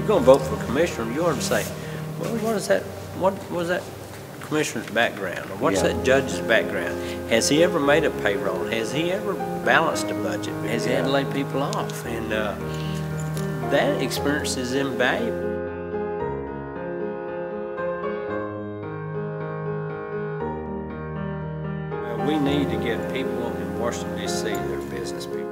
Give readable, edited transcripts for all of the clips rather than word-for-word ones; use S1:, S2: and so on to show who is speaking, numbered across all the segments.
S1: going to vote for a commissioner, you ought to say, well, what is that? What was that commissioner's background? Or what's that judge's background? Has he ever made a payroll? Has he ever balanced a budget? Has he had to lay people off? And that experience is invaluable. Well, we need to get people in Washington, D.C. that are business people.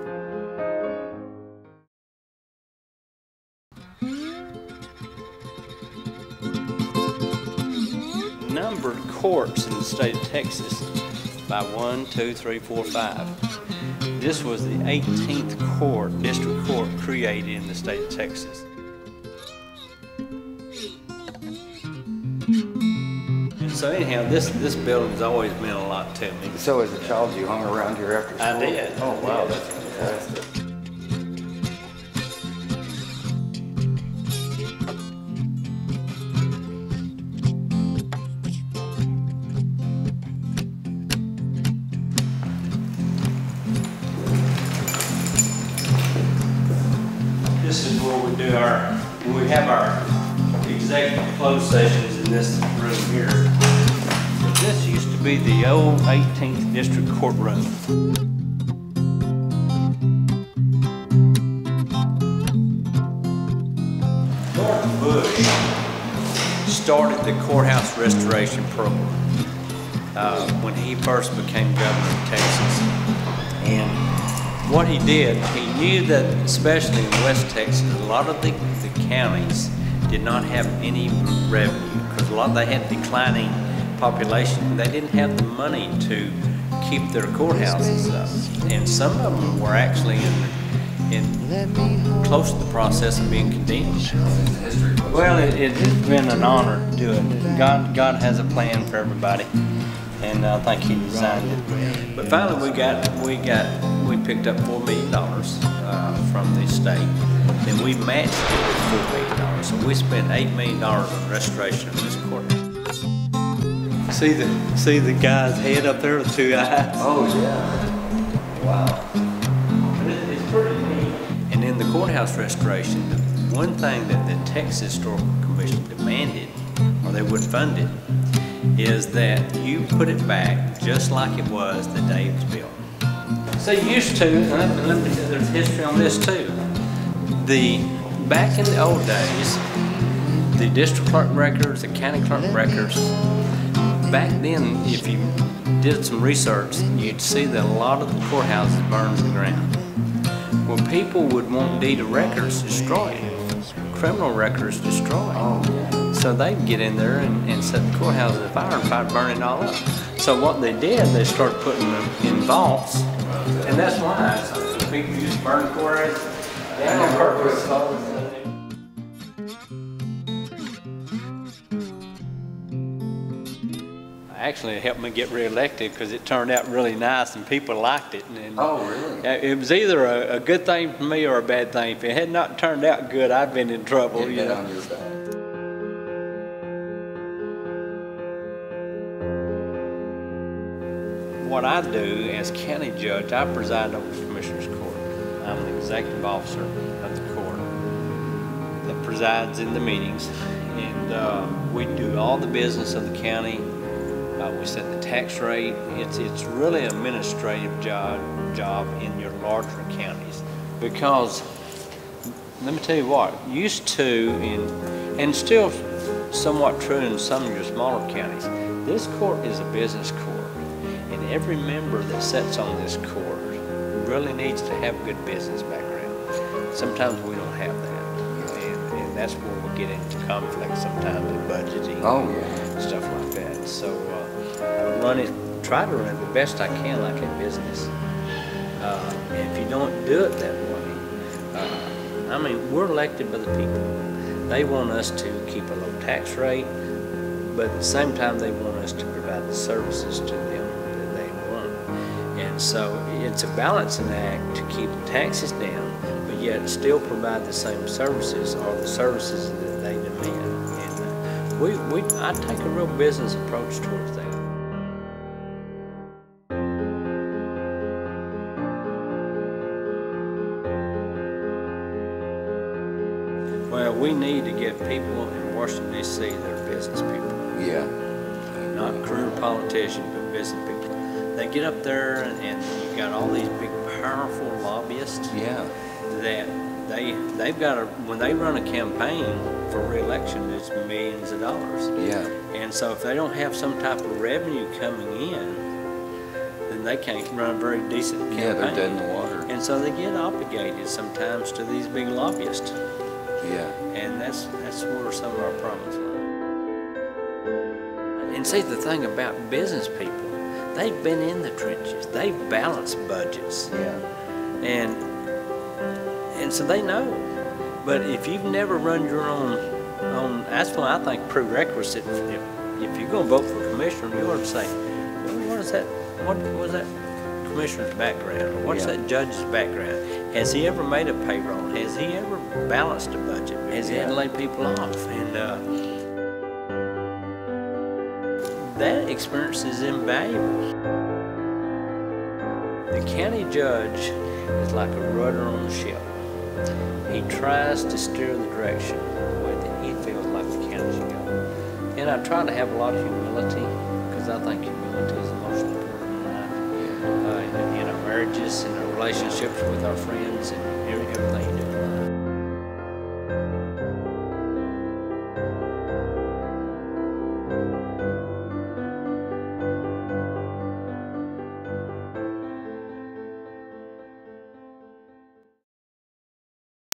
S1: Numbered courts in the state of Texas by 1, 2, 3, 4, 5. This was the 18th court, district court created in the state of Texas. And so anyhow, this building's always meant a lot to me.
S2: So as a child, you hung around here after school?
S1: I did.
S2: Oh wow, that's fantastic.
S1: This is where we have our executive closed sessions in this room here. But this used to be the old 18th District courtroom. George Bush started the courthouse restoration program when he first became governor of Texas. And what he did, he knew that, especially in West Texas, a lot of the counties did not have any revenue because they had declining population. They didn't have the money to keep their courthouses up, and some of them were actually in close to the process of being condemned. Well, it has been an honor to do it. God has a plan for everybody, and I think He designed it. But finally, we picked up $4 million from the state, and we matched it with $4 million. So we spent $8 million on restoration of this courthouse. See the guy's head up there with 2 eyes?
S2: Oh yeah. Wow.
S1: It's pretty neat. And in the courthouse restoration, one thing that the Texas Historical Commission demanded, or they would fund it, is that you put it back just like it was the day it was built. So used to, and there's history on this too. Back in the old days, the district clerk records, the county clerk records, back then, if you did some research, you'd see that a lot of the courthouses burned to the ground. Well, people would want deed of records destroyed, criminal records destroyed. So they'd get in there and set the courthouses afire and try to burn it all up. So what they did, they started putting them in vaults, and that's why people used to burn courthouses down on purpose. Actually, it helped me get reelected because it turned out really nice and people liked it. And
S2: oh, really?
S1: It was either a good thing for me or a bad thing. If it had not turned out good, I'd been in trouble.
S2: You know. On your back.
S1: What I do as county judge, I preside over the Commissioner's Court. I'm the executive officer of the court that presides in the meetings, and we do all the business of the county. We set the tax rate. It's really an administrative job in your larger counties, because let me tell you what, used to, and still somewhat true in some of your smaller counties, this court is a business court, and every member that sits on this court really needs to have a good business background. Sometimes we don't have that, and that's where we get into conflict sometimes in budgeting.
S2: Oh yeah.
S1: Stuff like that. So try to run it the best I can like a business. And if you don't do it that way, I mean, we're elected by the people. They want us to keep a low tax rate, but at the same time they want us to provide the services to them that they want. And so it's a balancing act to keep the taxes down, but yet still provide the same services or the services that they demand. And I take a real business approach towards that. Well, we need to have people in Washington, D.C. that are business people.
S2: Yeah.
S1: Not career politicians, but business people. They get up there and you've got all these big, powerful lobbyists.
S2: Yeah.
S1: That they've got when they run a campaign for re-election, it's millions of dollars.
S2: Yeah.
S1: And so if they don't have some type of revenue coming in, then they can't run a very decent campaign.
S2: Yeah, they're dead in the water.
S1: And so they get obligated sometimes to these big lobbyists.
S2: Yeah.
S1: And that's where some of our problems lie. And see, the thing about business people, they've been in the trenches. They've balanced budgets.
S2: Yeah.
S1: And so they know. But if you've never run your own, that's why I think prerequisite, if you're going to vote for commissioner, you ought to say, well, what was that commissioner's background? Or what's that judge's background? Has he ever made a payroll? Has he ever balanced a budget? Has he had to lay people off? And that experience is invaluable. The county judge is like a rudder on the ship. He tries to steer the direction the way that he feels like the county should go. And I try to have a lot of humility, because I think humility is the most important in life. In our marriages, in our relationships with our friends, and everything you do in life.